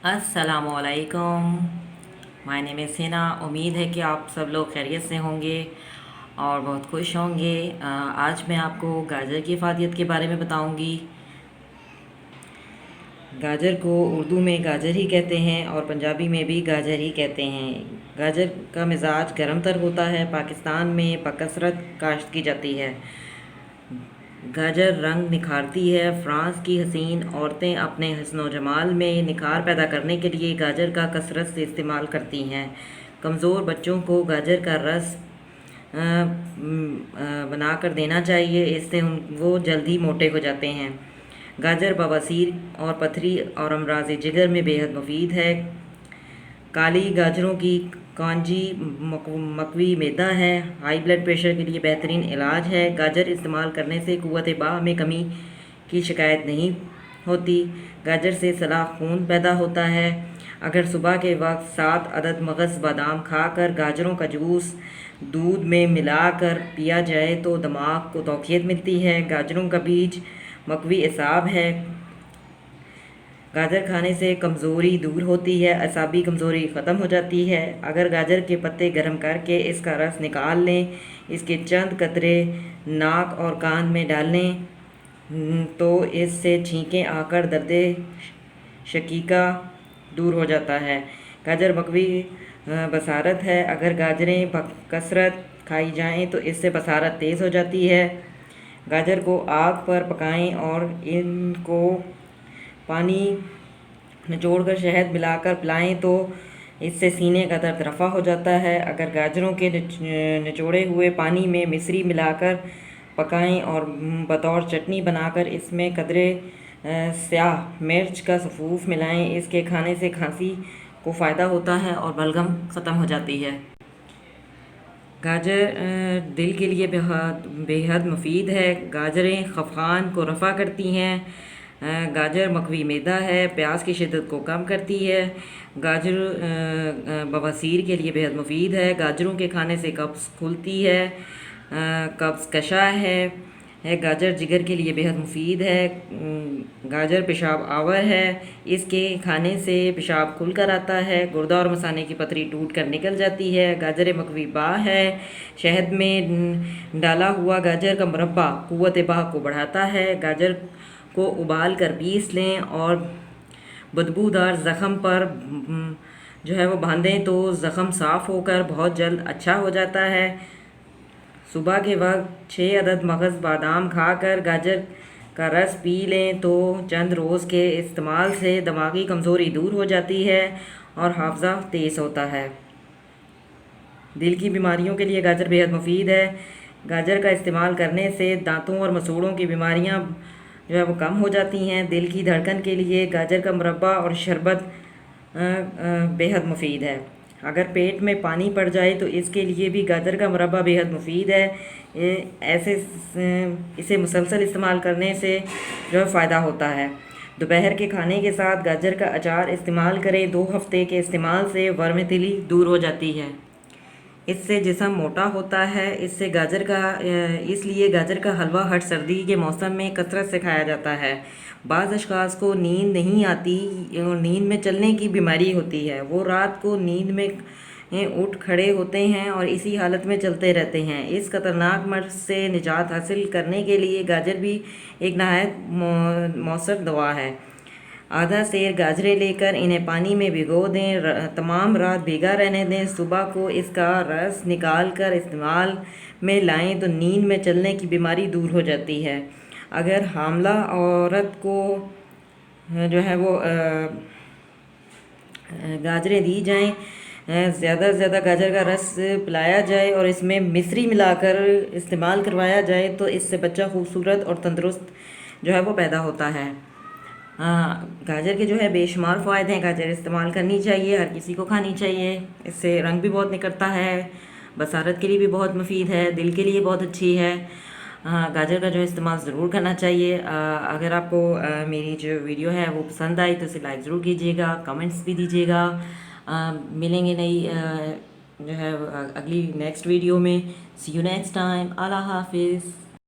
अस्सलाम वालेकुम। My name is Hina. उम्मीद है कि आप सब लोग खैरियत से होंगे और बहुत खुश होंगे। आज मैं आपको गाजर की इफ़ादियत के बारे में बताऊंगी। गाजर को उर्दू में गाजर ही कहते हैं और पंजाबी में भी गाजर ही कहते हैं। गाजर का मिजाज गर्म तर होता है। पाकिस्तान में बकसरत काश्त की जाती है। गाजर रंग निखारती है। फ्रांस की हसीन औरतें अपने हस्न जमाल में निखार पैदा करने के लिए गाजर का कसरत से इस्तेमाल करती हैं। कमज़ोर बच्चों को गाजर का रस बना कर देना चाहिए, इससे वो जल्दी मोटे हो जाते हैं। गाजर बवासीर और पथरी और अमराज जिगर में बेहद मुफीद है। काली गाजरों की कांजी मकवी मैदा है। हाई ब्लड प्रेशर के लिए बेहतरीन इलाज है। गाजर इस्तेमाल करने से क़ुव्वत बाह में कमी की शिकायत नहीं होती। गाजर से सलाह खून पैदा होता है। अगर सुबह के वक्त 7 अदद मगज़ बादाम खाकर गाजरों का जूस दूध में मिलाकर पिया जाए तो दिमाग को तौक़ियत मिलती है। गाजरों का बीज मकवी एसाब है। गाजर खाने से कमज़ोरी दूर होती है, असाबी कमज़ोरी ख़त्म हो जाती है। अगर गाजर के पत्ते गर्म करके इसका रस निकाल लें, इसके चंद कतरे नाक और कान में डाल लें तो इससे छींकें आकर दर्द शकीका दूर हो जाता है। गाजर मकवी बसारत है। अगर गाजरें बकसरत खाई जाएं तो इससे बसारत तेज़ हो जाती है। गाजर को आग पर पकाएं और इनको पानी निचोड़कर शहद मिलाकर पिलाएं तो इससे सीने का दर्द रफ़ा हो जाता है। अगर गाजरों के निचोड़े हुए पानी में मिश्री मिलाकर पकाएं और बतौर चटनी बनाकर इसमें कदरे स्याह मिर्च का सफ़ूफ मिलाएं, इसके खाने से खांसी को फ़ायदा होता है और बलगम ख़त्म हो जाती है। गाजर दिल के लिए बेहद मुफीद है। गाजरें खफ़ान को रफ़ा करती हैं। गाजर मकवी मैदा है, प्यास की शिद्दत को कम करती है। गाजर बवासीर के लिए बेहद मुफीद है। गाजरों के खाने से कब्ज़ खुलती है, कब्ज़ कशा है। गाजर जिगर के लिए बेहद मुफीद है। गाजर पेशाब आवर है, इसके खाने से पेशाब खुल कर आता है। गुर्दा और मसाने की पथरी टूट कर निकल जाती है। गाजर मकवी बाह है। शहद में डाला हुआ गाजर का मुरब्बा क़ुव्वत बाह को बढ़ाता है। गाजर को उबाल कर पीस लें और बदबूदार ज़ख़म पर जो है वो बांधें तो ज़ख़म साफ़ होकर बहुत जल्द अच्छा हो जाता है। सुबह के वक्त 6 अदद मगज़ बादाम खाकर गाजर का रस पी लें तो चंद रोज़ के इस्तेमाल से दिमागी कमज़ोरी दूर हो जाती है और हाफ़ज़ा तेज़ होता है। दिल की बीमारियों के लिए गाजर बेहद मुफीद है। गाजर का इस्तेमाल करने से दांतों और मसूड़ों की बीमारियां जो है वो कम हो जाती हैं। दिल की धड़कन के लिए गाजर का मुरब्बा और शरबत बेहद मुफीद है। अगर पेट में पानी पड़ जाए तो इसके लिए भी गाजर का मुरब्बा बेहद मुफीद है। इसे मुसलसल इस्तेमाल करने से जो है फ़ायदा होता है। दोपहर के खाने के साथ गाजर का अचार इस्तेमाल करें। 2 हफ्ते के इस्तेमाल से वर्मतिली दूर हो जाती है। इससे जिस्म मोटा होता है। इसलिए गाजर का हलवा हर सर्दी के मौसम में कसरत से खाया जाता है। बाज़ अशख़ास को नींद नहीं आती और नींद में चलने की बीमारी होती है। वो रात को नींद में उठ खड़े होते हैं और इसी हालत में चलते रहते हैं। इस खतरनाक मर्ज़ से निजात हासिल करने के लिए गाजर भी एक नहायत मौसर दवा है। आधा सेर गाजरें लेकर इन्हें पानी में भिगो दें, तमाम रात भीगा रहने दें। सुबह को इसका रस निकाल कर इस्तेमाल में लाएं तो नींद में चलने की बीमारी दूर हो जाती है। अगर हामला औरत को जो है वो गाजरें दी जाएं, ज़्यादा से ज़्यादा गाजर का रस पिलाया जाए और इसमें मिश्री मिलाकर इस्तेमाल करवाया जाए तो इससे बच्चा खूबसूरत और तंदुरुस्त जो है वो पैदा होता है। गाजर के जो है बेशुमार फ़ायदे हैं। गाजर इस्तेमाल करनी चाहिए, हर किसी को खानी चाहिए। इससे रंग भी बहुत निकलता है, बसारत के लिए भी बहुत मुफीद है, दिल के लिए बहुत अच्छी है। गाजर का जो इस्तेमाल ज़रूर करना चाहिए। अगर आपको मेरी जो वीडियो है वो पसंद आई तो इसे लाइक ज़रूर कीजिएगा, कमेंट्स भी दीजिएगा। मिलेंगे नई जो है अगली नेक्स्ट वीडियो में। सी यू नेक्स्ट टाइम। अल्लाह हाफिज़।